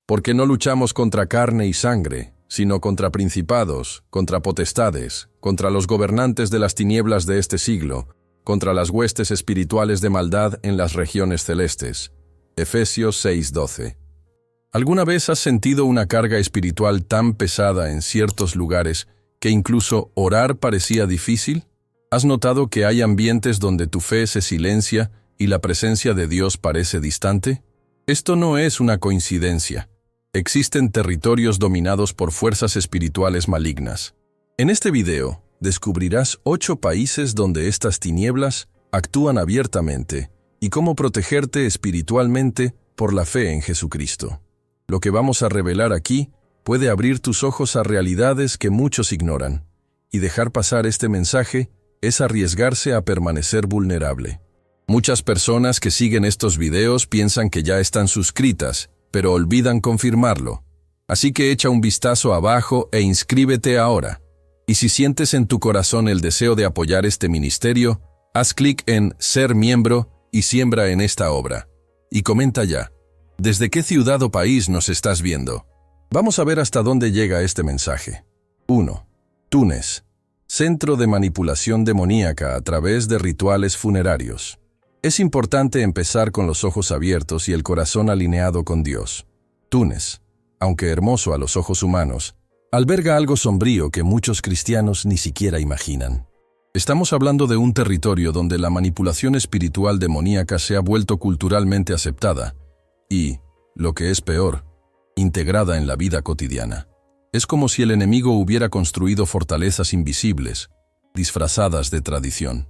Porque no luchamos contra carne y sangre, sino contra principados, contra potestades, contra los gobernantes de las tinieblas de este siglo, contra las huestes espirituales de maldad en las regiones celestes. Efesios 6:12. ¿Alguna vez has sentido una carga espiritual tan pesada en ciertos lugares que incluso orar parecía difícil? ¿Has notado que hay ambientes donde tu fe se silencia y la presencia de Dios parece distante? Esto no es una coincidencia. Existen territorios dominados por fuerzas espirituales malignas. En este video, descubrirás 8 países donde estas tinieblas actúan abiertamente y cómo protegerte espiritualmente por la fe en Jesucristo. Lo que vamos a revelar aquí puede abrir tus ojos a realidades que muchos ignoran, y dejar pasar este mensaje es arriesgarse a permanecer vulnerable. Muchas personas que siguen estos videos piensan que ya están suscritas, pero olvidan confirmarlo. Así que echa un vistazo abajo e inscríbete ahora. Y si sientes en tu corazón el deseo de apoyar este ministerio, haz clic en Ser miembro y siembra en esta obra. Y comenta ya. ¿Desde qué ciudad o país nos estás viendo? Vamos a ver hasta dónde llega este mensaje. 1. Túnez. Centro de manipulación demoníaca a través de rituales funerarios. Es importante empezar con los ojos abiertos y el corazón alineado con Dios. Túnez, aunque hermoso a los ojos humanos, alberga algo sombrío que muchos cristianos ni siquiera imaginan. Estamos hablando de un territorio donde la manipulación espiritual demoníaca se ha vuelto culturalmente aceptada y, lo que es peor, integrada en la vida cotidiana. Es como si el enemigo hubiera construido fortalezas invisibles, disfrazadas de tradición.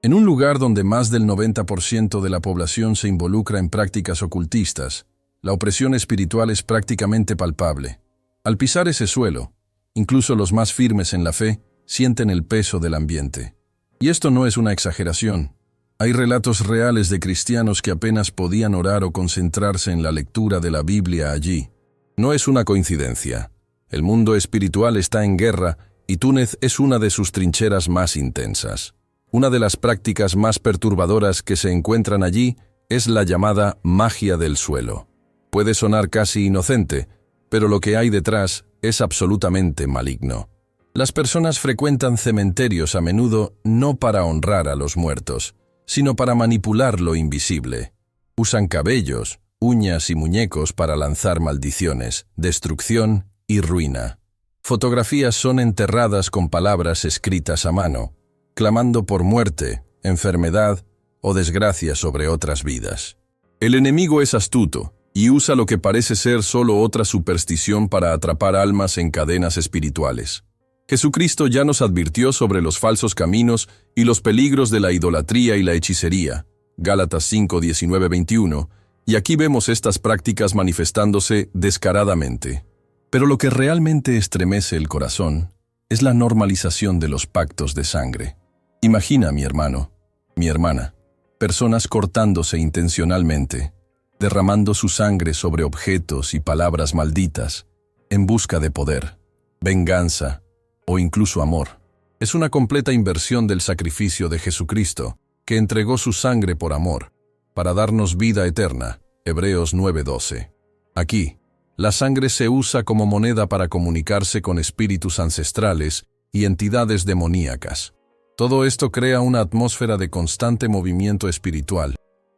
En un lugar donde más del 90% de la población se involucra en prácticas ocultistas, la opresión espiritual es prácticamente palpable. Al pisar ese suelo, incluso los más firmes en la fe sienten el peso del ambiente. Y esto no es una exageración. Hay relatos reales de cristianos que apenas podían orar o concentrarse en la lectura de la Biblia allí. No es una coincidencia. El mundo espiritual está en guerra y Túnez es una de sus trincheras más intensas. Una de las prácticas más perturbadoras que se encuentran allí es la llamada magia del suelo. Puede sonar casi inocente, pero lo que hay detrás es absolutamente maligno. Las personas frecuentan cementerios a menudo no para honrar a los muertos, sino para manipular lo invisible. Usan cabellos, uñas y muñecos para lanzar maldiciones, destrucción y ruina. Fotografías son enterradas con palabras escritas a mano, clamando por muerte, enfermedad o desgracia sobre otras vidas. El enemigo es astuto y usa lo que parece ser solo otra superstición para atrapar almas en cadenas espirituales. Jesucristo ya nos advirtió sobre los falsos caminos y los peligros de la idolatría y la hechicería. Gálatas 5:19-21, y aquí vemos estas prácticas manifestándose descaradamente. Pero lo que realmente estremece el corazón es la normalización de los pactos de sangre. Imagina, mi hermano, mi hermana, personas cortándose intencionalmente, derramando su sangre sobre objetos y palabras malditas, en busca de poder, venganza o incluso amor. Es una completa inversión del sacrificio de Jesucristo, que entregó su sangre por amor, para darnos vida eterna. Hebreos 9:12. Aquí, la sangre se usa como moneda para comunicarse con espíritus ancestrales y entidades demoníacas. Todo esto crea una atmósfera de constante movimiento espiritual,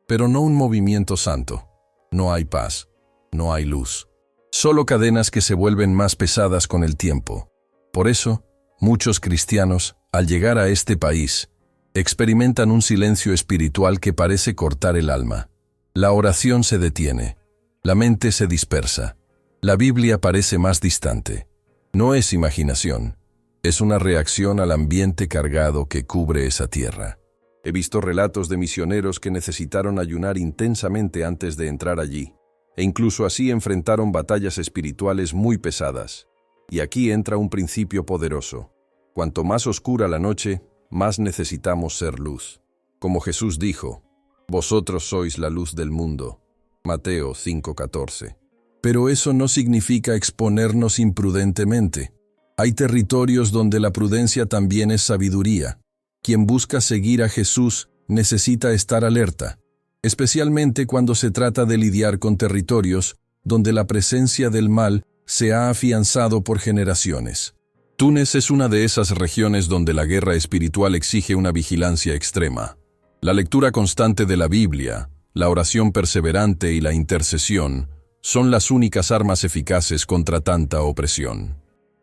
pero no un movimiento santo. No hay paz, no hay luz. Solo cadenas que se vuelven más pesadas con el tiempo. Por eso, muchos cristianos, al llegar a este país, experimentan un silencio espiritual que parece cortar el alma. La oración se detiene, la mente se dispersa, la Biblia parece más distante. No es imaginación, es una reacción al ambiente cargado que cubre esa tierra. He visto relatos de misioneros que necesitaron ayunar intensamente antes de entrar allí, e incluso así enfrentaron batallas espirituales muy pesadas. Y aquí entra un principio poderoso. Cuanto más oscura la noche, más necesitamos ser luz. Como Jesús dijo, «Vosotros sois la luz del mundo». Mateo 5:14. Pero eso no significa exponernos imprudentemente. Hay territorios donde la prudencia también es sabiduría. Quien busca seguir a Jesús necesita estar alerta, especialmente cuando se trata de lidiar con territorios donde la presencia del mal se ha afianzado por generaciones. Túnez es una de esas regiones donde la guerra espiritual exige una vigilancia extrema. La lectura constante de la Biblia, la oración perseverante y la intercesión son las únicas armas eficaces contra tanta opresión.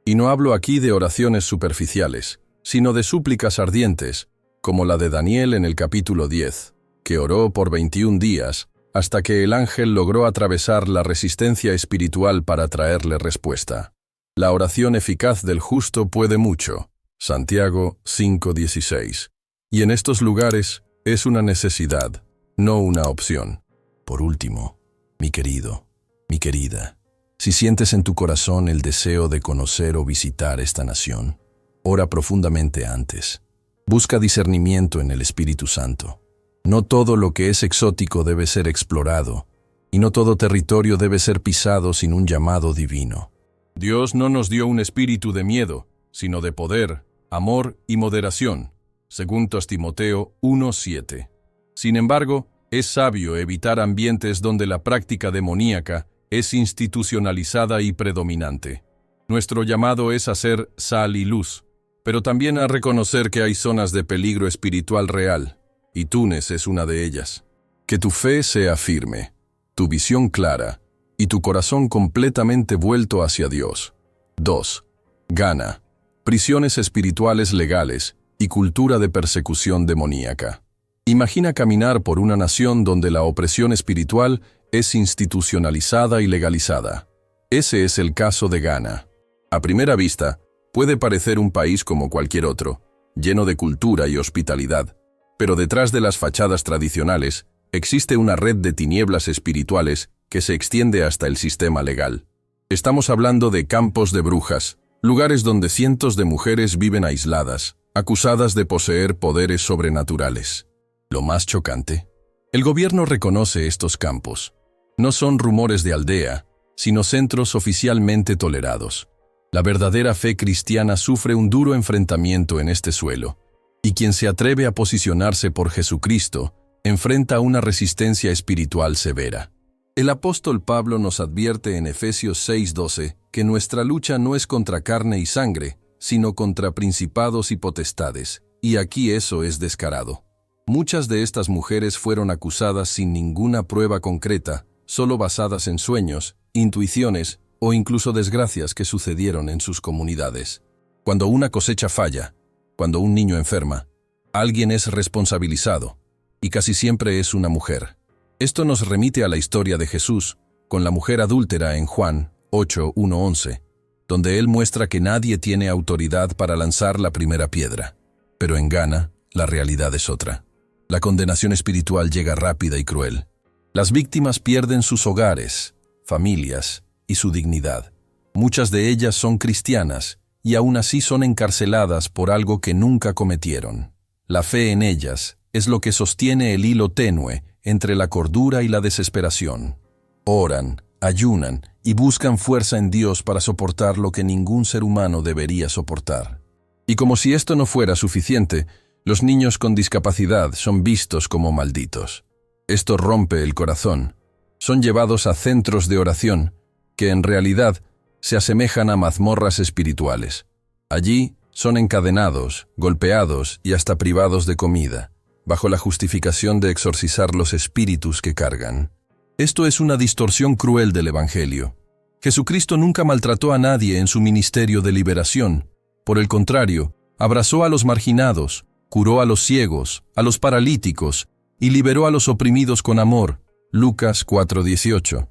Y no hablo aquí de oraciones superficiales, sino de súplicas ardientes, como la de Daniel en el capítulo 10, que oró por 21 días hasta que el ángel logró atravesar la resistencia espiritual para traerle respuesta. La oración eficaz del justo puede mucho. Santiago 5:16. Y en estos lugares es una necesidad, no una opción. Por último, mi querido, mi querida, si sientes en tu corazón el deseo de conocer o visitar esta nación, ora profundamente antes. Busca discernimiento en el Espíritu Santo. No todo lo que es exótico debe ser explorado, y no todo territorio debe ser pisado sin un llamado divino. Dios no nos dio un espíritu de miedo, sino de poder, amor y moderación, según Timoteo 1:7. Sin embargo, es sabio evitar ambientes donde la práctica demoníaca es institucionalizada y predominante. Nuestro llamado es a ser sal y luz, pero también a reconocer que hay zonas de peligro espiritual real, y Túnez es una de ellas. Que tu fe sea firme, tu visión clara, y tu corazón completamente vuelto hacia Dios. 2. Ghana. Prisiones espirituales legales y cultura de persecución demoníaca. Imagina caminar por una nación donde la opresión espiritual es institucionalizada y legalizada. Ese es el caso de Ghana. A primera vista, puede parecer un país como cualquier otro, lleno de cultura y hospitalidad, pero detrás de las fachadas tradicionales existe una red de tinieblas espirituales que se extiende hasta el sistema legal. Estamos hablando de campos de brujas, lugares donde cientos de mujeres viven aisladas, acusadas de poseer poderes sobrenaturales. Lo más chocante, el gobierno reconoce estos campos. No son rumores de aldea, sino centros oficialmente tolerados. La verdadera fe cristiana sufre un duro enfrentamiento en este suelo, y quien se atreve a posicionarse por Jesucristo enfrenta una resistencia espiritual severa. El apóstol Pablo nos advierte en Efesios 6:12 que nuestra lucha no es contra carne y sangre, sino contra principados y potestades, y aquí eso es descarado. Muchas de estas mujeres fueron acusadas sin ninguna prueba concreta, solo basadas en sueños, intuiciones o incluso desgracias que sucedieron en sus comunidades. Cuando una cosecha falla, cuando un niño enferma, alguien es responsabilizado, y casi siempre es una mujer. Esto nos remite a la historia de Jesús, con la mujer adúltera en Juan 8:1-11, donde él muestra que nadie tiene autoridad para lanzar la primera piedra. Pero en Ghana, la realidad es otra. La condenación espiritual llega rápida y cruel. Las víctimas pierden sus hogares, familias y su dignidad. Muchas de ellas son cristianas y aún así son encarceladas por algo que nunca cometieron. La fe en ellas es lo que sostiene el hilo tenue entre la cordura y la desesperación. Oran, ayunan y buscan fuerza en Dios para soportar lo que ningún ser humano debería soportar. Y como si esto no fuera suficiente, los niños con discapacidad son vistos como malditos. Esto rompe el corazón. Son llevados a centros de oración que en realidad se asemejan a mazmorras espirituales. Allí son encadenados, golpeados y hasta privados de comida, bajo la justificación de exorcizar los espíritus que cargan. Esto es una distorsión cruel del Evangelio. Jesucristo nunca maltrató a nadie en su ministerio de liberación. Por el contrario, abrazó a los marginados, curó a los ciegos, a los paralíticos y liberó a los oprimidos con amor. Lucas 4:18.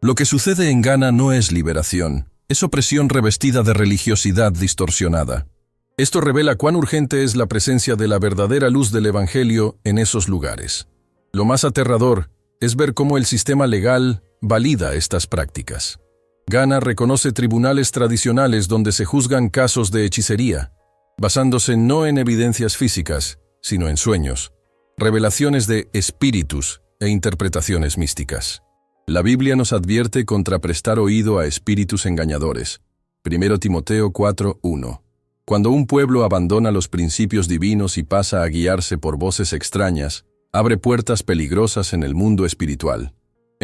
Lo que sucede en Ghana no es liberación, es opresión revestida de religiosidad distorsionada. Esto revela cuán urgente es la presencia de la verdadera luz del Evangelio en esos lugares. Lo más aterrador es ver cómo el sistema legal valida estas prácticas. Ghana reconoce tribunales tradicionales donde se juzgan casos de hechicería, basándose no en evidencias físicas, sino en sueños, revelaciones de espíritus e interpretaciones místicas. La Biblia nos advierte contra prestar oído a espíritus engañadores. 1 Timoteo 4:1. Cuando un pueblo abandona los principios divinos y pasa a guiarse por voces extrañas, abre puertas peligrosas en el mundo espiritual.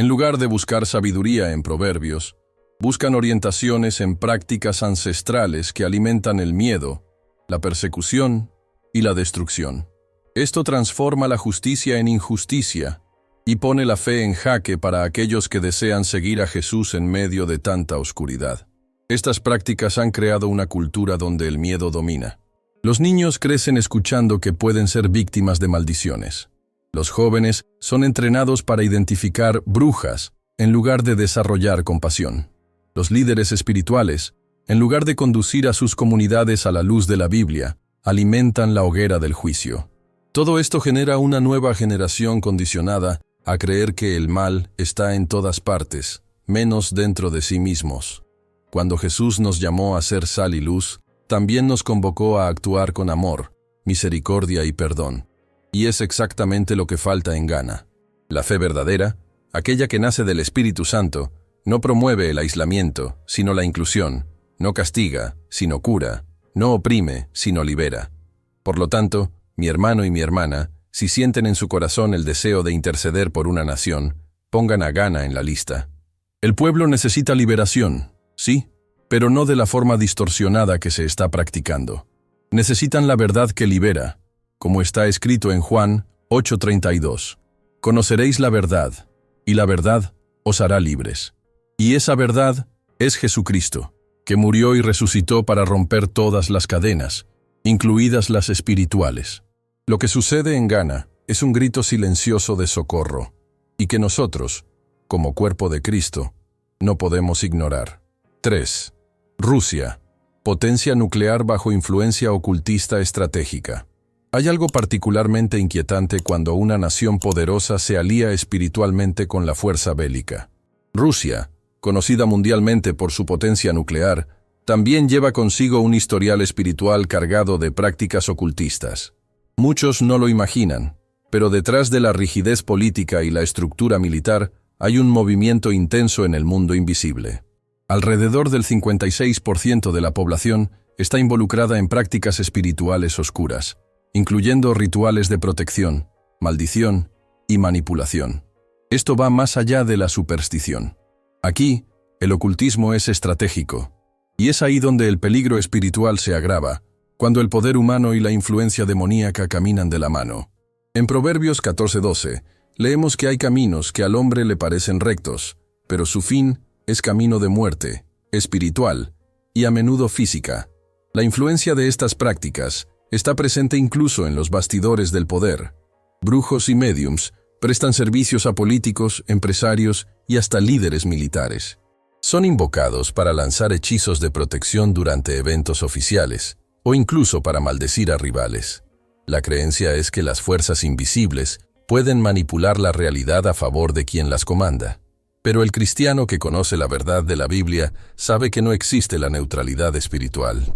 En lugar de buscar sabiduría en proverbios, buscan orientaciones en prácticas ancestrales que alimentan el miedo, la persecución y la destrucción. Esto transforma la justicia en injusticia y pone la fe en jaque para aquellos que desean seguir a Jesús en medio de tanta oscuridad. Estas prácticas han creado una cultura donde el miedo domina. Los niños crecen escuchando que pueden ser víctimas de maldiciones. Los jóvenes son entrenados para identificar brujas en lugar de desarrollar compasión. Los líderes espirituales, en lugar de conducir a sus comunidades a la luz de la Biblia, alimentan la hoguera del juicio. Todo esto genera una nueva generación condicionada a creer que el mal está en todas partes, menos dentro de sí mismos. Cuando Jesús nos llamó a ser sal y luz, también nos convocó a actuar con amor, misericordia y perdón. Y es exactamente lo que falta en Ghana. La fe verdadera, aquella que nace del Espíritu Santo, no promueve el aislamiento, sino la inclusión, no castiga, sino cura, no oprime, sino libera. Por lo tanto, mi hermano y mi hermana, si sienten en su corazón el deseo de interceder por una nación, pongan a Ghana en la lista. El pueblo necesita liberación, sí, pero no de la forma distorsionada que se está practicando. Necesitan la verdad que libera, como está escrito en Juan 8:32. Conoceréis la verdad, y la verdad os hará libres. Y esa verdad es Jesucristo, que murió y resucitó para romper todas las cadenas, incluidas las espirituales. Lo que sucede en Ghana es un grito silencioso de socorro, y que nosotros, como cuerpo de Cristo, no podemos ignorar. 3. Rusia, potencia nuclear bajo influencia ocultista estratégica. Hay algo particularmente inquietante cuando una nación poderosa se alía espiritualmente con la fuerza bélica. Rusia, conocida mundialmente por su potencia nuclear, también lleva consigo un historial espiritual cargado de prácticas ocultistas. Muchos no lo imaginan, pero detrás de la rigidez política y la estructura militar hay un movimiento intenso en el mundo invisible. Alrededor del 56% de la población está involucrada en prácticas espirituales oscuras, incluyendo rituales de protección, maldición y manipulación. Esto va más allá de la superstición. Aquí, el ocultismo es estratégico, y es ahí donde el peligro espiritual se agrava, cuando el poder humano y la influencia demoníaca caminan de la mano. En Proverbios 14:12, leemos que hay caminos que al hombre le parecen rectos, pero su fin es camino de muerte, espiritual y a menudo física. La influencia de estas prácticas está presente incluso en los bastidores del poder. Brujos y médiums prestan servicios a políticos, empresarios y hasta líderes militares. Son invocados para lanzar hechizos de protección durante eventos oficiales, o incluso para maldecir a rivales. La creencia es que las fuerzas invisibles pueden manipular la realidad a favor de quien las comanda. Pero el cristiano que conoce la verdad de la Biblia sabe que no existe la neutralidad espiritual.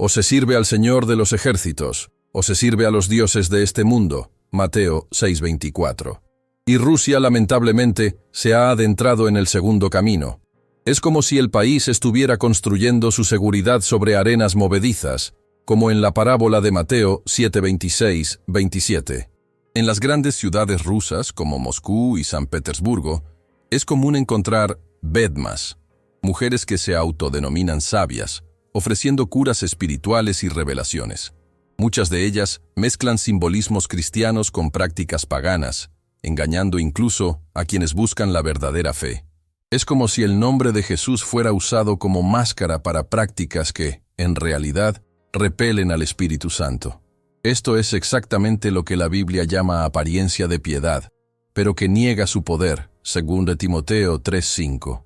O se sirve al Señor de los ejércitos, o se sirve a los dioses de este mundo. Mateo 6:24. Y Rusia, lamentablemente, se ha adentrado en el segundo camino. Es como si el país estuviera construyendo su seguridad sobre arenas movedizas, como en la parábola de Mateo 7:26-27. En las grandes ciudades rusas, como Moscú y San Petersburgo, es común encontrar vedmas, mujeres que se autodenominan sabias, ofreciendo curas espirituales y revelaciones. Muchas de ellas mezclan simbolismos cristianos con prácticas paganas, engañando incluso a quienes buscan la verdadera fe. Es como si el nombre de Jesús fuera usado como máscara para prácticas que, en realidad, repelen al Espíritu Santo. Esto es exactamente lo que la Biblia llama apariencia de piedad, pero que niega su poder, según de Timoteo 3:5.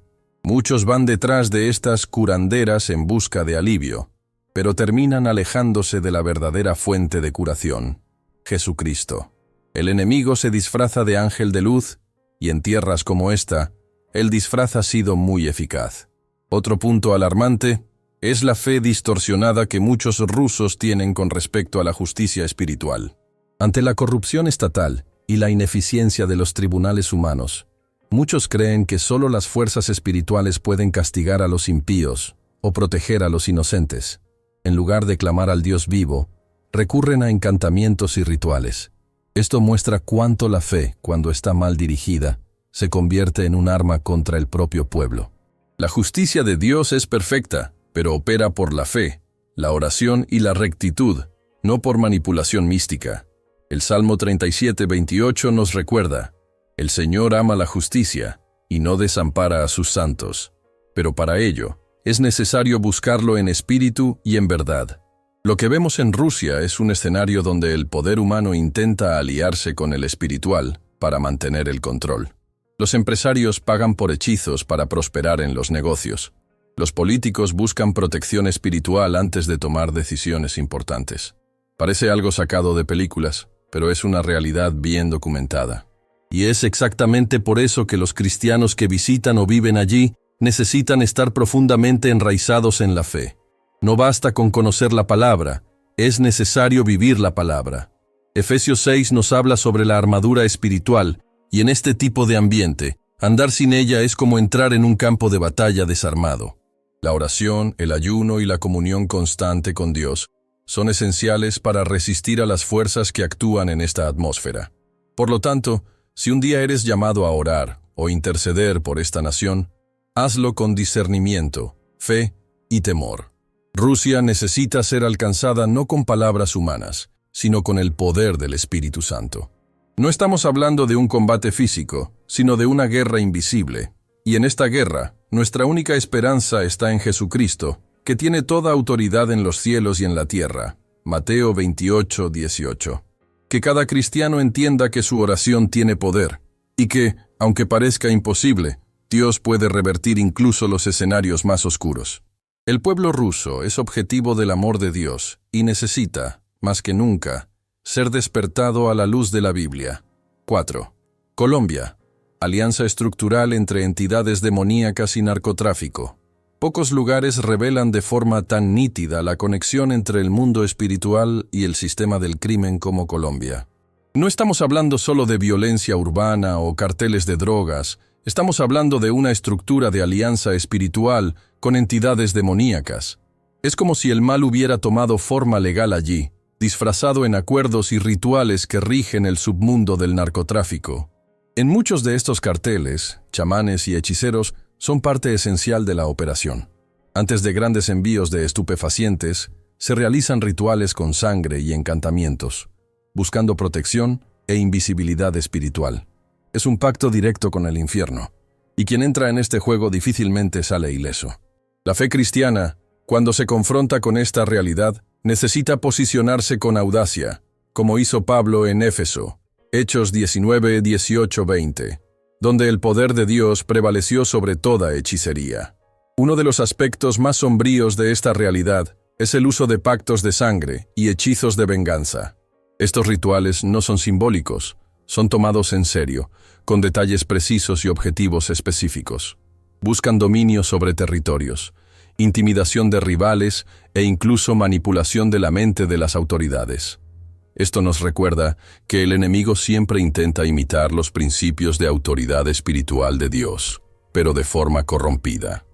Muchos van detrás de estas curanderas en busca de alivio, pero terminan alejándose de la verdadera fuente de curación, Jesucristo. El enemigo se disfraza de ángel de luz, y en tierras como esta, el disfraz ha sido muy eficaz. Otro punto alarmante es la fe distorsionada que muchos rusos tienen con respecto a la justicia espiritual. Ante la corrupción estatal y la ineficiencia de los tribunales humanos, muchos creen que solo las fuerzas espirituales pueden castigar a los impíos o proteger a los inocentes. En lugar de clamar al Dios vivo, recurren a encantamientos y rituales. Esto muestra cuánto la fe, cuando está mal dirigida, se convierte en un arma contra el propio pueblo. La justicia de Dios es perfecta, pero opera por la fe, la oración y la rectitud, no por manipulación mística. El Salmo 37:28 nos recuerda: el Señor ama la justicia y no desampara a sus santos, pero para ello es necesario buscarlo en espíritu y en verdad. Lo que vemos en Rusia es un escenario donde el poder humano intenta aliarse con el espiritual para mantener el control. Los empresarios pagan por hechizos para prosperar en los negocios. Los políticos buscan protección espiritual antes de tomar decisiones importantes. Parece algo sacado de películas, pero es una realidad bien documentada. Y es exactamente por eso que los cristianos que visitan o viven allí necesitan estar profundamente enraizados en la fe. No basta con conocer la palabra, es necesario vivir la palabra. Efesios 6 nos habla sobre la armadura espiritual, y en este tipo de ambiente, andar sin ella es como entrar en un campo de batalla desarmado. La oración, el ayuno y la comunión constante con Dios son esenciales para resistir a las fuerzas que actúan en esta atmósfera. Por lo tanto, si un día eres llamado a orar o interceder por esta nación, hazlo con discernimiento, fe y temor. Rusia necesita ser alcanzada no con palabras humanas, sino con el poder del Espíritu Santo. No estamos hablando de un combate físico, sino de una guerra invisible. Y en esta guerra, nuestra única esperanza está en Jesucristo, que tiene toda autoridad en los cielos y en la tierra. Mateo 28:18. Que cada cristiano entienda que su oración tiene poder, y que, aunque parezca imposible, Dios puede revertir incluso los escenarios más oscuros. El pueblo ruso es objetivo del amor de Dios y necesita, más que nunca, ser despertado a la luz de la Biblia. 4. Colombia. Alianza estructural entre entidades demoníacas y narcotráfico. Pocos lugares revelan de forma tan nítida la conexión entre el mundo espiritual y el sistema del crimen como Colombia. No estamos hablando solo de violencia urbana o carteles de drogas, estamos hablando de una estructura de alianza espiritual con entidades demoníacas. Es como si el mal hubiera tomado forma legal allí, disfrazado en acuerdos y rituales que rigen el submundo del narcotráfico. En muchos de estos carteles, chamanes y hechiceros son parte esencial de la operación. Antes de grandes envíos de estupefacientes, se realizan rituales con sangre y encantamientos, buscando protección e invisibilidad espiritual. Es un pacto directo con el infierno, y quien entra en este juego difícilmente sale ileso. La fe cristiana, cuando se confronta con esta realidad, necesita posicionarse con audacia, como hizo Pablo en Éfeso, Hechos 19, 18, 20, donde el poder de Dios prevaleció sobre toda hechicería. Uno de los aspectos más sombríos de esta realidad es el uso de pactos de sangre y hechizos de venganza. Estos rituales no son simbólicos, son tomados en serio, con detalles precisos y objetivos específicos. Buscan dominio sobre territorios, intimidación de rivales e incluso manipulación de la mente de las autoridades. Esto nos recuerda que el enemigo siempre intenta imitar los principios de autoridad espiritual de Dios, pero de forma corrompida.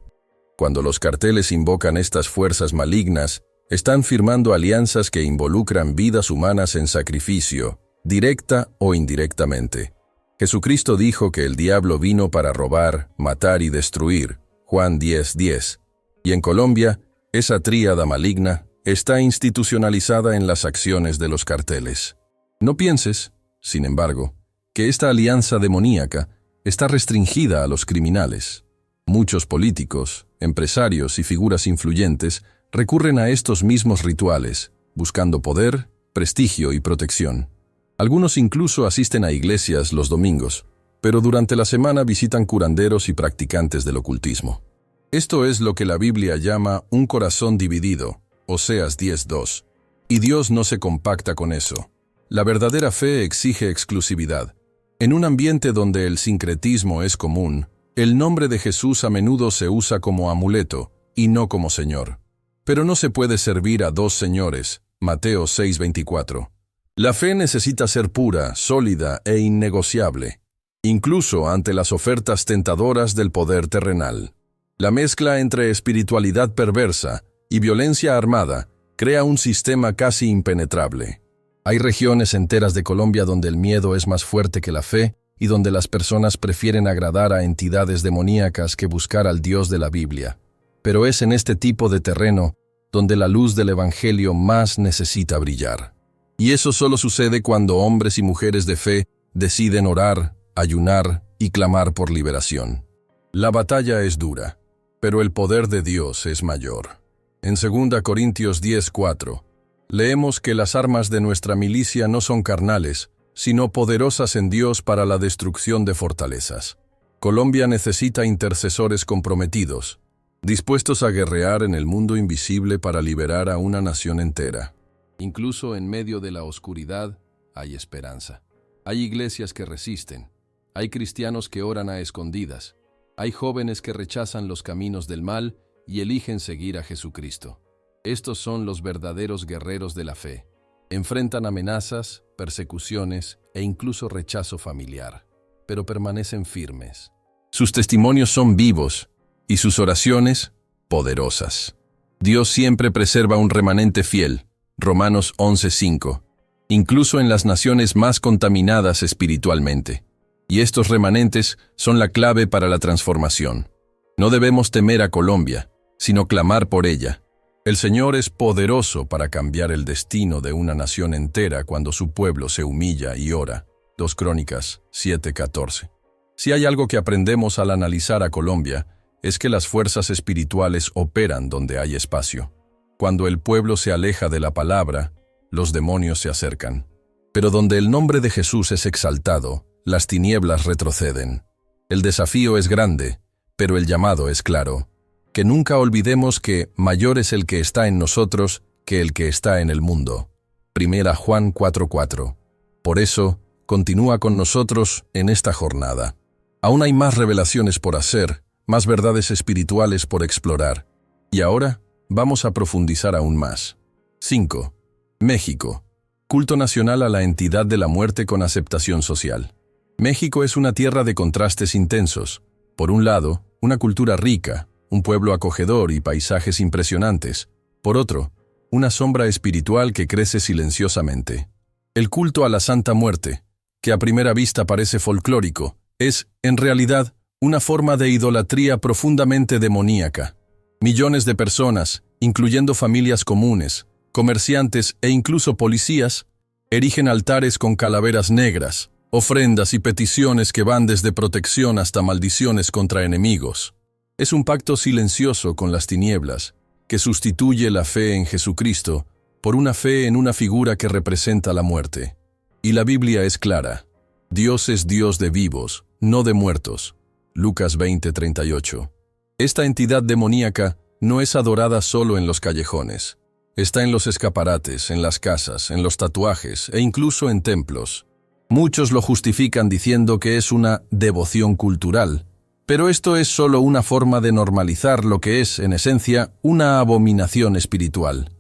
Cuando los carteles invocan estas fuerzas malignas, están firmando alianzas que involucran vidas humanas en sacrificio, directa o indirectamente. Jesucristo dijo que el diablo vino para robar, matar y destruir, Juan 10:10. Y en Colombia, esa tríada maligna está institucionalizada en las acciones de los carteles. No pienses, sin embargo, que esta alianza demoníaca está restringida a los criminales. Muchos políticos, empresarios y figuras influyentes recurren a estos mismos rituales, buscando poder, prestigio y protección. Algunos incluso asisten a iglesias los domingos, pero durante la semana visitan curanderos y practicantes del ocultismo. Esto es lo que la Biblia llama un corazón dividido, Oseas 10:2. Y Dios no se compacta con eso. La verdadera fe exige exclusividad. En un ambiente donde el sincretismo es común, el nombre de Jesús a menudo se usa como amuleto y no como Señor. Pero no se puede servir a dos señores, Mateo 6:24. La fe necesita ser pura, sólida e innegociable, incluso ante las ofertas tentadoras del poder terrenal. La mezcla entre espiritualidad perversa y violencia armada crea un sistema casi impenetrable. Hay regiones enteras de Colombia donde el miedo es más fuerte que la fe y donde las personas prefieren agradar a entidades demoníacas que buscar al Dios de la Biblia. Pero es en este tipo de terreno donde la luz del Evangelio más necesita brillar. Y eso solo sucede cuando hombres y mujeres de fe deciden orar, ayunar y clamar por liberación. La batalla es dura, pero el poder de Dios es mayor. En 2 Corintios 10:4, leemos que las armas de nuestra milicia no son carnales, sino poderosas en Dios para la destrucción de fortalezas. Colombia necesita intercesores comprometidos, dispuestos a guerrear en el mundo invisible para liberar a una nación entera. Incluso en medio de la oscuridad hay esperanza. Hay iglesias que resisten, hay cristianos que oran a escondidas, hay jóvenes que rechazan los caminos del mal y eligen seguir a Jesucristo. Estos son los verdaderos guerreros de la fe. Enfrentan amenazas, persecuciones e incluso rechazo familiar, pero permanecen firmes. Sus testimonios son vivos y sus oraciones poderosas. Dios siempre preserva un remanente fiel, Romanos 11:5, incluso en las naciones más contaminadas espiritualmente. Y estos remanentes son la clave para la transformación. No debemos temer a Colombia, sino clamar por ella. El Señor es poderoso para cambiar el destino de una nación entera cuando su pueblo se humilla y ora. 2 Crónicas 7:14. Si hay algo que aprendemos al analizar a Colombia, es que las fuerzas espirituales operan donde hay espacio. Cuando el pueblo se aleja de la palabra, los demonios se acercan. Pero donde el nombre de Jesús es exaltado, las tinieblas retroceden. El desafío es grande, pero el llamado es claro. Que nunca olvidemos que mayor es el que está en nosotros que el que está en el mundo. 1 Juan 4:4. Por eso, continúa con nosotros en esta jornada. Aún hay más revelaciones por hacer, más verdades espirituales por explorar. Y ahora, vamos a profundizar aún más. 5. México. Culto nacional a la entidad de la muerte con aceptación social. México es una tierra de contrastes intensos. Por un lado, una cultura rica, un pueblo acogedor y paisajes impresionantes. Por otro, una sombra espiritual que crece silenciosamente. El culto a la Santa Muerte, que a primera vista parece folclórico, es, en realidad, una forma de idolatría profundamente demoníaca. Millones de personas, incluyendo familias comunes, comerciantes e incluso policías, erigen altares con calaveras negras, ofrendas y peticiones que van desde protección hasta maldiciones contra enemigos. Es un pacto silencioso con las tinieblas, que sustituye la fe en Jesucristo por una fe en una figura que representa la muerte. Y la Biblia es clara. Dios es Dios de vivos, no de muertos. Lucas 20:38. Esta entidad demoníaca no es adorada solo en los callejones. Está en los escaparates, en las casas, en los tatuajes e incluso en templos. Muchos lo justifican diciendo que es una devoción cultural, pero esto es solo una forma de normalizar lo que es, en esencia, una abominación espiritual.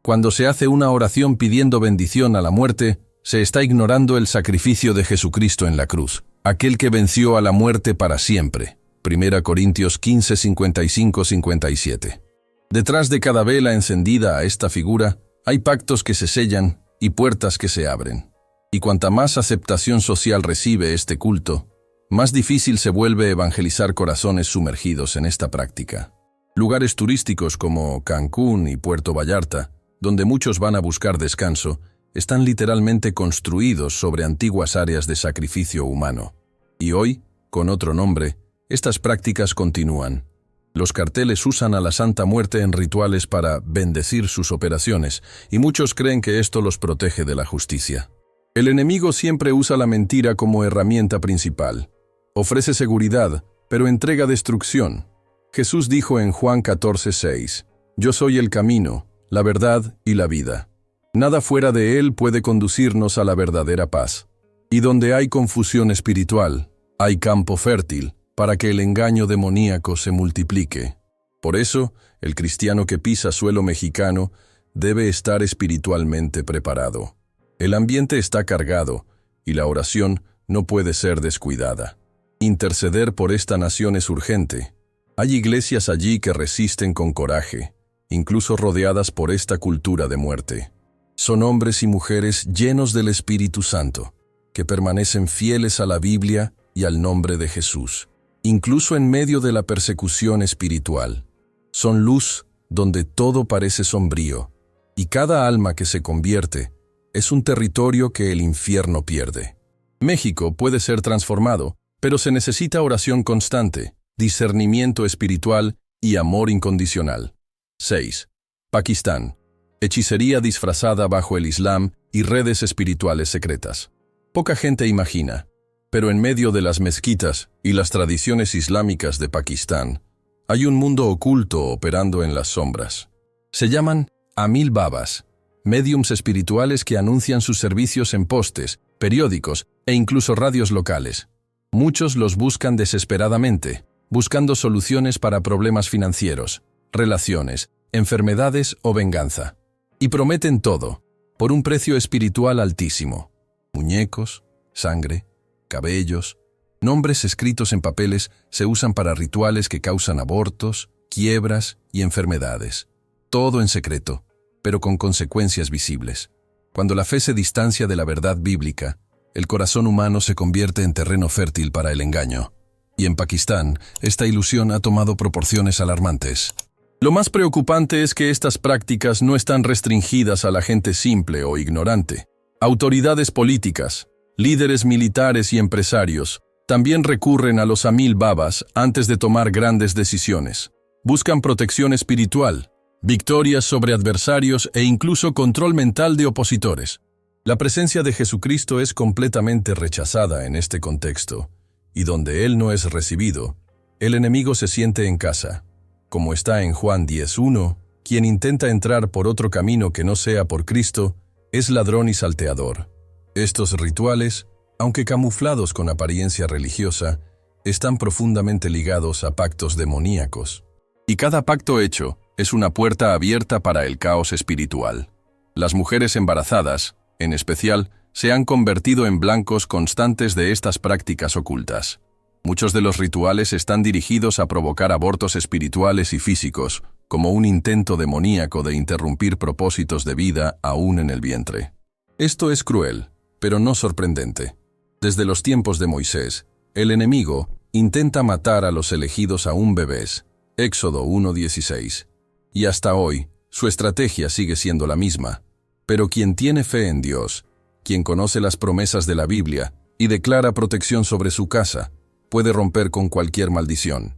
Cuando se hace una oración pidiendo bendición a la muerte, se está ignorando el sacrificio de Jesucristo en la cruz, aquel que venció a la muerte para siempre. 1 Corintios 15, 55-57. Detrás de cada vela encendida a esta figura, hay pactos que se sellan y puertas que se abren. Y cuanta más aceptación social recibe este culto, más difícil se vuelve evangelizar corazones sumergidos en esta práctica. Lugares turísticos como Cancún y Puerto Vallarta, donde muchos van a buscar descanso, están literalmente construidos sobre antiguas áreas de sacrificio humano. Y hoy, con otro nombre, estas prácticas continúan. Los carteles usan a la Santa Muerte en rituales para bendecir sus operaciones, y muchos creen que esto los protege de la justicia. El enemigo siempre usa la mentira como herramienta principal. Ofrece seguridad, pero entrega destrucción. Jesús dijo en Juan 14:6, «Yo soy el camino, la verdad y la vida. Nada fuera de él puede conducirnos a la verdadera paz. Y donde hay confusión espiritual, hay campo fértil para que el engaño demoníaco se multiplique». Por eso, el cristiano que pisa suelo mexicano debe estar espiritualmente preparado. El ambiente está cargado y la oración no puede ser descuidada. Interceder por esta nación es urgente. Hay iglesias allí que resisten con coraje, incluso rodeadas por esta cultura de muerte. Son hombres y mujeres llenos del Espíritu Santo, que permanecen fieles a la Biblia y al nombre de Jesús, incluso en medio de la persecución espiritual. Son luz donde todo parece sombrío, y cada alma que se convierte es un territorio que el infierno pierde. México puede ser transformado, pero se necesita oración constante, discernimiento espiritual y amor incondicional. 6. Pakistán. Hechicería disfrazada bajo el Islam y redes espirituales secretas. Poca gente imagina, pero en medio de las mezquitas y las tradiciones islámicas de Pakistán, hay un mundo oculto operando en las sombras. Se llaman Amil Babas, médiums espirituales que anuncian sus servicios en postes, periódicos e incluso radios locales. Muchos los buscan desesperadamente, buscando soluciones para problemas financieros, relaciones, enfermedades o venganza. Y prometen todo, por un precio espiritual altísimo. Muñecos, sangre, cabellos, nombres escritos en papeles se usan para rituales que causan abortos, quiebras y enfermedades. Todo en secreto, pero con consecuencias visibles. Cuando la fe se distancia de la verdad bíblica, el corazón humano se convierte en terreno fértil para el engaño. Y en Pakistán, esta ilusión ha tomado proporciones alarmantes. Lo más preocupante es que estas prácticas no están restringidas a la gente simple o ignorante. Autoridades políticas, líderes militares y empresarios también recurren a los Amil Babas antes de tomar grandes decisiones. Buscan protección espiritual, victorias sobre adversarios e incluso control mental de opositores. La presencia de Jesucristo es completamente rechazada en este contexto, y donde Él no es recibido, el enemigo se siente en casa. Como está en Juan 10:1, quien intenta entrar por otro camino que no sea por Cristo, es ladrón y salteador. Estos rituales, aunque camuflados con apariencia religiosa, están profundamente ligados a pactos demoníacos. Y cada pacto hecho es una puerta abierta para el caos espiritual. Las mujeres embarazadas, en especial, se han convertido en blancos constantes de estas prácticas ocultas. Muchos de los rituales están dirigidos a provocar abortos espirituales y físicos, como un intento demoníaco de interrumpir propósitos de vida aún en el vientre. Esto es cruel, pero no sorprendente. Desde los tiempos de Moisés, el enemigo intenta matar a los elegidos aún bebés, Éxodo 1:16. Y hasta hoy, su estrategia sigue siendo la misma. Pero quien tiene fe en Dios, quien conoce las promesas de la Biblia y declara protección sobre su casa, puede romper con cualquier maldición.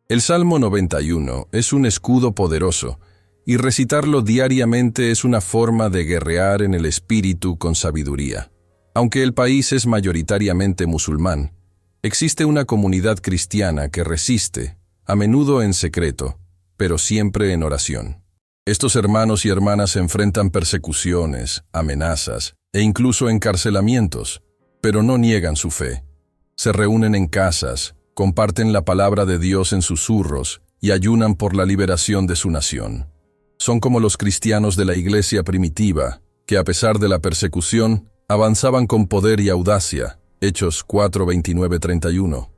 El Salmo 91 es un escudo poderoso, y recitarlo diariamente es una forma de guerrear en el espíritu con sabiduría. Aunque el país es mayoritariamente musulmán, existe una comunidad cristiana que resiste, a menudo en secreto, pero siempre en oración. Estos hermanos y hermanas enfrentan persecuciones, amenazas e incluso encarcelamientos, pero no niegan su fe. Se reúnen en casas, comparten la palabra de Dios en susurros y ayunan por la liberación de su nación. Son como los cristianos de la iglesia primitiva, que a pesar de la persecución, avanzaban con poder y audacia, Hechos 4:29-31.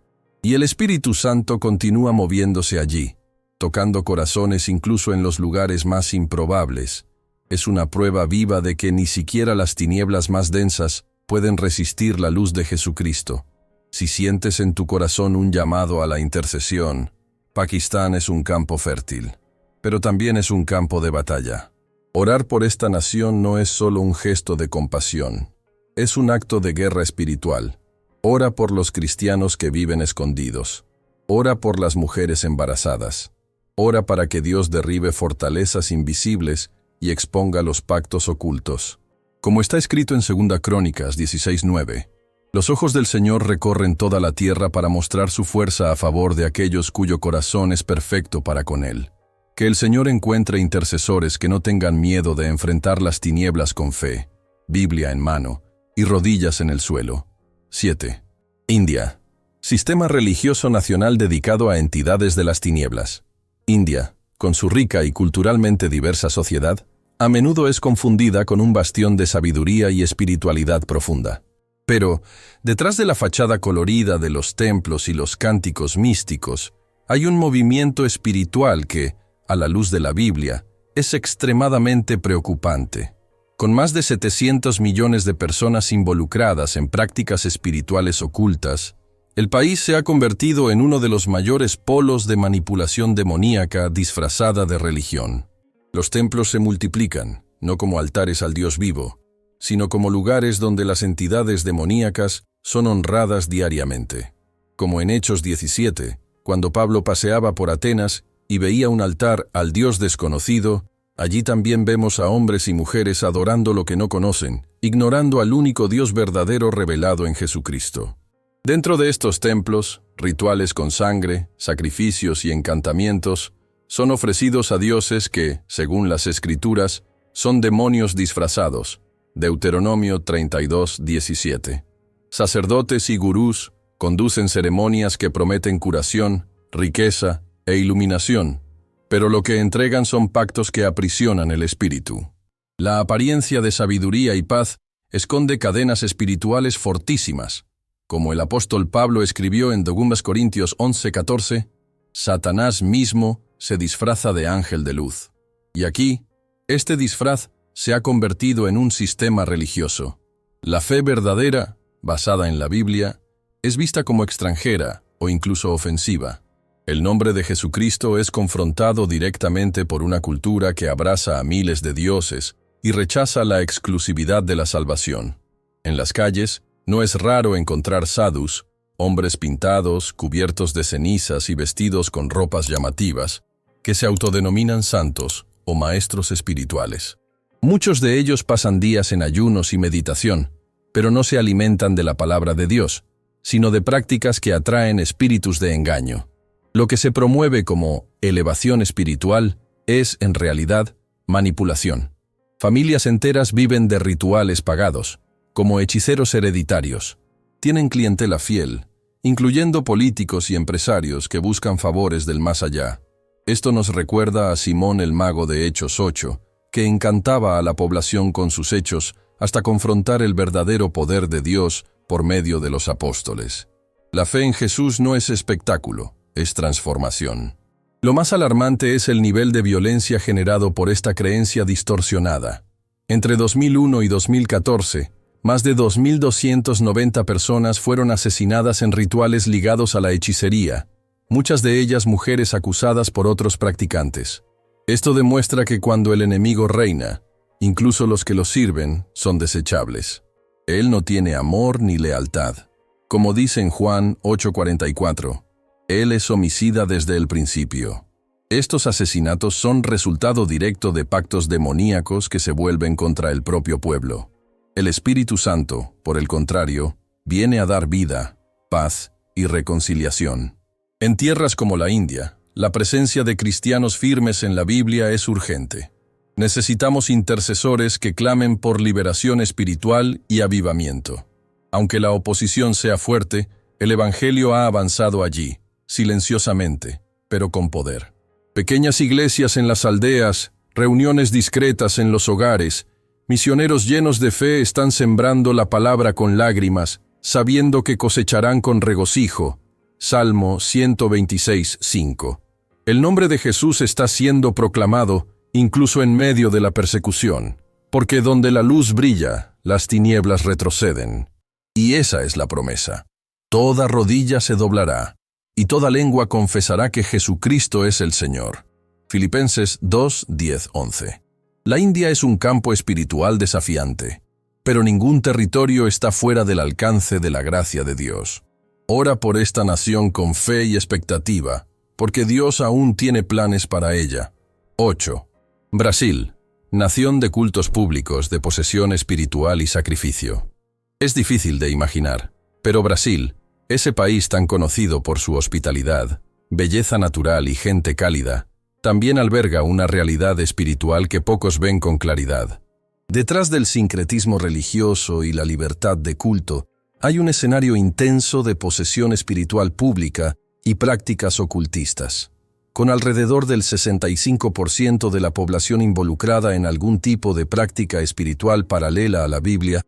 Y el Espíritu Santo continúa moviéndose allí, tocando corazones incluso en los lugares más improbables. Es una prueba viva de que ni siquiera las tinieblas más densas pueden resistir la luz de Jesucristo. Si sientes en tu corazón un llamado a la intercesión, Pakistán es un campo fértil, pero también es un campo de batalla. Orar por esta nación no es solo un gesto de compasión, es un acto de guerra espiritual. Ora por los cristianos que viven escondidos. Ora por las mujeres embarazadas. Ora para que Dios derribe fortalezas invisibles y exponga los pactos ocultos. Como está escrito en 2 Crónicas 16:9, los ojos del Señor recorren toda la tierra para mostrar su fuerza a favor de aquellos cuyo corazón es perfecto para con Él. Que el Señor encuentre intercesores que no tengan miedo de enfrentar las tinieblas con fe, Biblia en mano y rodillas en el suelo. 7. India. Sistema religioso nacional dedicado a entidades de las tinieblas. India, con su rica y culturalmente diversa sociedad, a menudo es confundida con un bastión de sabiduría y espiritualidad profunda. Pero, detrás de la fachada colorida de los templos y los cánticos místicos, hay un movimiento espiritual que, a la luz de la Biblia, es extremadamente preocupante. Con más de 700 millones de personas involucradas en prácticas espirituales ocultas, el país se ha convertido en uno de los mayores polos de manipulación demoníaca disfrazada de religión. Los templos se multiplican, no como altares al Dios vivo, sino como lugares donde las entidades demoníacas son honradas diariamente. Como en Hechos 17, cuando Pablo paseaba por Atenas y veía un altar al Dios desconocido, allí también vemos a hombres y mujeres adorando lo que no conocen, ignorando al único Dios verdadero revelado en Jesucristo. Dentro de estos templos, rituales con sangre, sacrificios y encantamientos son ofrecidos a dioses que, según las Escrituras, son demonios disfrazados. Deuteronomio 32:17. Sacerdotes y gurús conducen ceremonias que prometen curación, riqueza e iluminación, pero lo que entregan son pactos que aprisionan el espíritu. La apariencia de sabiduría y paz esconde cadenas espirituales fortísimas. Como el apóstol Pablo escribió en 2 Corintios 11:14, Satanás mismo se disfraza de ángel de luz. Y aquí, este disfraz se ha convertido en un sistema religioso. La fe verdadera, basada en la Biblia, es vista como extranjera o incluso ofensiva. El nombre de Jesucristo es confrontado directamente por una cultura que abraza a miles de dioses y rechaza la exclusividad de la salvación. En las calles, no es raro encontrar sadhus, hombres pintados, cubiertos de cenizas y vestidos con ropas llamativas, que se autodenominan santos o maestros espirituales. Muchos de ellos pasan días en ayunos y meditación, pero no se alimentan de la palabra de Dios, sino de prácticas que atraen espíritus de engaño. Lo que se promueve como elevación espiritual es, en realidad, manipulación. Familias enteras viven de rituales pagados, como hechiceros hereditarios. Tienen clientela fiel, incluyendo políticos y empresarios que buscan favores del más allá. Esto nos recuerda a Simón el mago de Hechos 8, que encantaba a la población con sus hechos hasta confrontar el verdadero poder de Dios por medio de los apóstoles. La fe en Jesús no es espectáculo, es transformación. Lo más alarmante es el nivel de violencia generado por esta creencia distorsionada. Entre 2001 y 2014, más de 2.290 personas fueron asesinadas en rituales ligados a la hechicería, muchas de ellas mujeres acusadas por otros practicantes. Esto demuestra que cuando el enemigo reina, incluso los que lo sirven son desechables. Él no tiene amor ni lealtad. Como dice en Juan 8:44, Él es homicida desde el principio. Estos asesinatos son resultado directo de pactos demoníacos que se vuelven contra el propio pueblo. El Espíritu Santo, por el contrario, viene a dar vida, paz y reconciliación. En tierras como la India, la presencia de cristianos firmes en la Biblia es urgente. Necesitamos intercesores que clamen por liberación espiritual y avivamiento. Aunque la oposición sea fuerte, el Evangelio ha avanzado allí, silenciosamente, pero con poder. Pequeñas iglesias en las aldeas, reuniones discretas en los hogares, misioneros llenos de fe están sembrando la palabra con lágrimas, sabiendo que cosecharán con regocijo. Salmo 126:5. El nombre de Jesús está siendo proclamado incluso en medio de la persecución, porque donde la luz brilla, las tinieblas retroceden. Y esa es la promesa. Toda rodilla se doblará, y toda lengua confesará que Jesucristo es el Señor. Filipenses 2:10-11. La India es un campo espiritual desafiante, pero ningún territorio está fuera del alcance de la gracia de Dios. Ora por esta nación con fe y expectativa, porque Dios aún tiene planes para ella. 8. Brasil, nación de cultos públicos, de posesión espiritual y sacrificio. Es difícil de imaginar, pero Brasil, ese país tan conocido por su hospitalidad, belleza natural y gente cálida, también alberga una realidad espiritual que pocos ven con claridad. Detrás del sincretismo religioso y la libertad de culto, hay un escenario intenso de posesión espiritual pública y prácticas ocultistas. Con alrededor del 65% de la población involucrada en algún tipo de práctica espiritual paralela a la Biblia,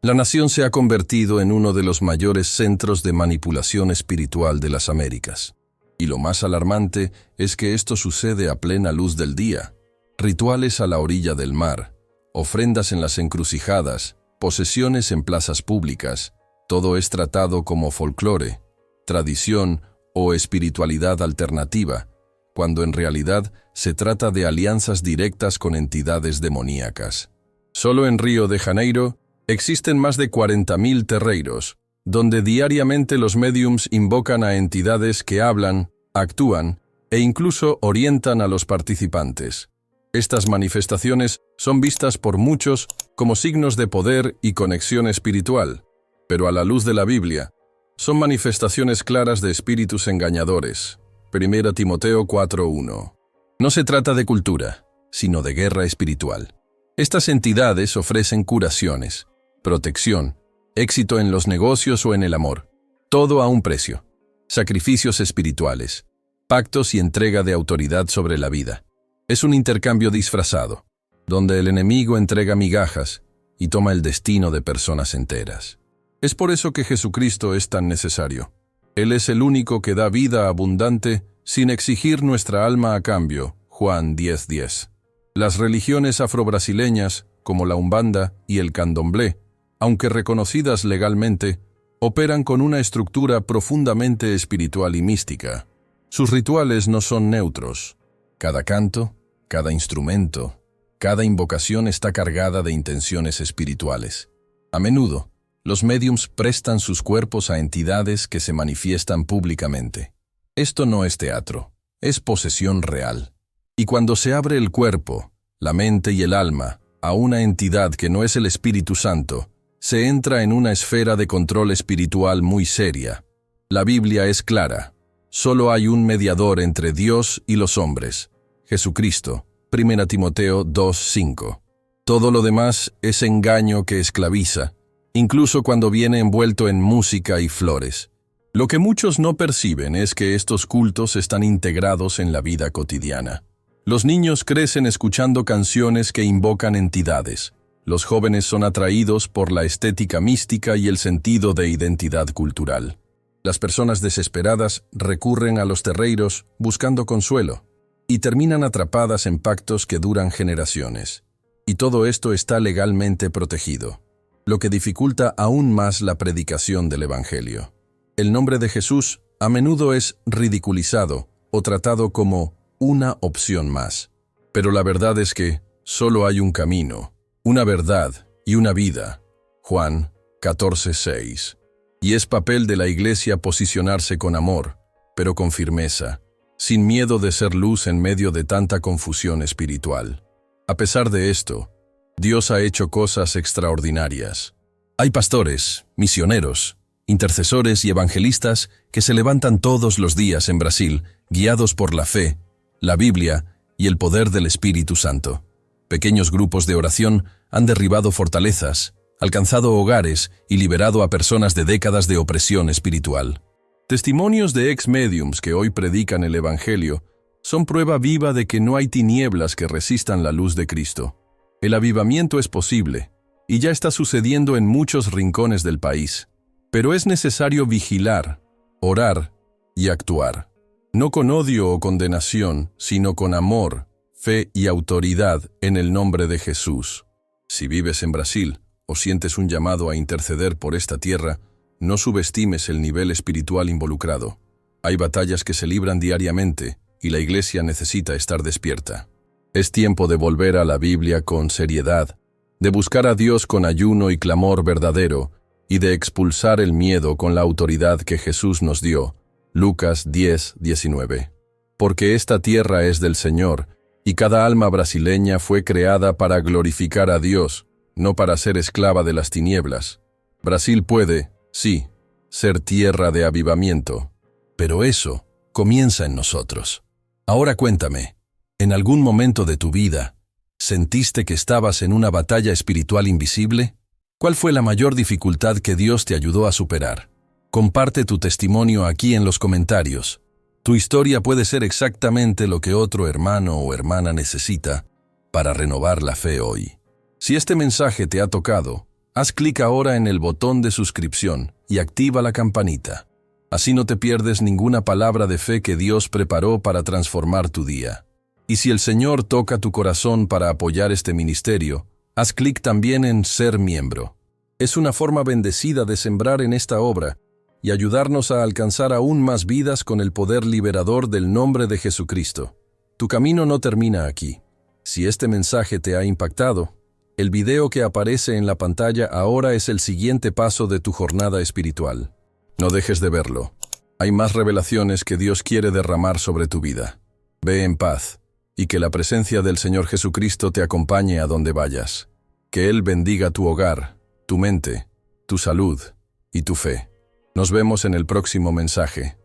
la nación se ha convertido en uno de los mayores centros de manipulación espiritual de las Américas. Y lo más alarmante es que esto sucede a plena luz del día. Rituales a la orilla del mar, ofrendas en las encrucijadas, posesiones en plazas públicas. Todo es tratado como folclore, tradición o espiritualidad alternativa, cuando en realidad se trata de alianzas directas con entidades demoníacas. Solo en Río de Janeiro existen más de 40.000 terreiros, donde diariamente los médiums invocan a entidades que hablan, actúan e incluso orientan a los participantes. Estas manifestaciones son vistas por muchos como signos de poder y conexión espiritual, pero a la luz de la Biblia, son manifestaciones claras de espíritus engañadores. 1 Timoteo 4:1. No se trata de cultura, sino de guerra espiritual. Estas entidades ofrecen curaciones, protección, éxito en los negocios o en el amor, todo a un precio. Sacrificios espirituales, pactos y entrega de autoridad sobre la vida. Es un intercambio disfrazado, donde el enemigo entrega migajas y toma el destino de personas enteras. Es por eso que Jesucristo es tan necesario. Él es el único que da vida abundante sin exigir nuestra alma a cambio. Juan 10:10. Las religiones afrobrasileñas, como la Umbanda y el Candomblé, aunque reconocidas legalmente, operan con una estructura profundamente espiritual y mística. Sus rituales no son neutros. Cada canto, cada instrumento, cada invocación está cargada de intenciones espirituales. A menudo, los médiums prestan sus cuerpos a entidades que se manifiestan públicamente. Esto no es teatro, es posesión real. Y cuando se abre el cuerpo, la mente y el alma a una entidad que no es el Espíritu Santo, se entra en una esfera de control espiritual muy seria. La Biblia es clara. Solo hay un mediador entre Dios y los hombres, Jesucristo. 1 Timoteo 2:5. Todo lo demás es engaño que esclaviza, incluso cuando viene envuelto en música y flores. Lo que muchos no perciben es que estos cultos están integrados en la vida cotidiana. Los niños crecen escuchando canciones que invocan entidades. Los jóvenes son atraídos por la estética mística y el sentido de identidad cultural. Las personas desesperadas recurren a los terreiros buscando consuelo y terminan atrapadas en pactos que duran generaciones. Y todo esto está legalmente protegido, lo que dificulta aún más la predicación del Evangelio. El nombre de Jesús a menudo es ridiculizado o tratado como una opción más. Pero la verdad es que solo hay un camino, una verdad y una vida. Juan 14:6. Y es papel de la Iglesia posicionarse con amor, pero con firmeza, sin miedo de ser luz en medio de tanta confusión espiritual. A pesar de esto, Dios ha hecho cosas extraordinarias. Hay pastores, misioneros, intercesores y evangelistas que se levantan todos los días en Brasil, guiados por la fe, la Biblia y el poder del Espíritu Santo. Pequeños grupos de oración han derribado fortalezas, alcanzado hogares y liberado a personas de décadas de opresión espiritual. Testimonios de ex-médiums que hoy predican el Evangelio son prueba viva de que no hay tinieblas que resistan la luz de Cristo. El avivamiento es posible, y ya está sucediendo en muchos rincones del país. Pero es necesario vigilar, orar y actuar. No con odio o condenación, sino con amor, fe y autoridad en el nombre de Jesús. Si vives en Brasil o sientes un llamado a interceder por esta tierra, no subestimes el nivel espiritual involucrado. Hay batallas que se libran diariamente y la Iglesia necesita estar despierta. Es tiempo de volver a la Biblia con seriedad, de buscar a Dios con ayuno y clamor verdadero y de expulsar el miedo con la autoridad que Jesús nos dio. Lucas 10:19. Porque esta tierra es del Señor y cada alma brasileña fue creada para glorificar a Dios, no para ser esclava de las tinieblas. Brasil puede, sí, ser tierra de avivamiento, pero eso comienza en nosotros. Ahora cuéntame, ¿en algún momento de tu vida sentiste que estabas en una batalla espiritual invisible? ¿Cuál fue la mayor dificultad que Dios te ayudó a superar? Comparte tu testimonio aquí en los comentarios. Tu historia puede ser exactamente lo que otro hermano o hermana necesita para renovar la fe hoy. Si este mensaje te ha tocado, haz clic ahora en el botón de suscripción y activa la campanita. Así no te pierdes ninguna palabra de fe que Dios preparó para transformar tu día. Y si el Señor toca tu corazón para apoyar este ministerio, Haz clic también en Ser miembro. Es una forma bendecida de sembrar en esta obra y ayudarnos a alcanzar aún más vidas con el poder liberador del nombre de Jesucristo. Tu camino no termina aquí. Si este mensaje te ha impactado, el video que aparece en la pantalla ahora es el siguiente paso de tu jornada espiritual. No dejes de verlo. Hay más revelaciones que Dios quiere derramar sobre tu vida. Ve en paz, y que la presencia del Señor Jesucristo te acompañe a donde vayas. Que Él bendiga tu hogar, tu mente, tu salud y tu fe. Nos vemos en el próximo mensaje.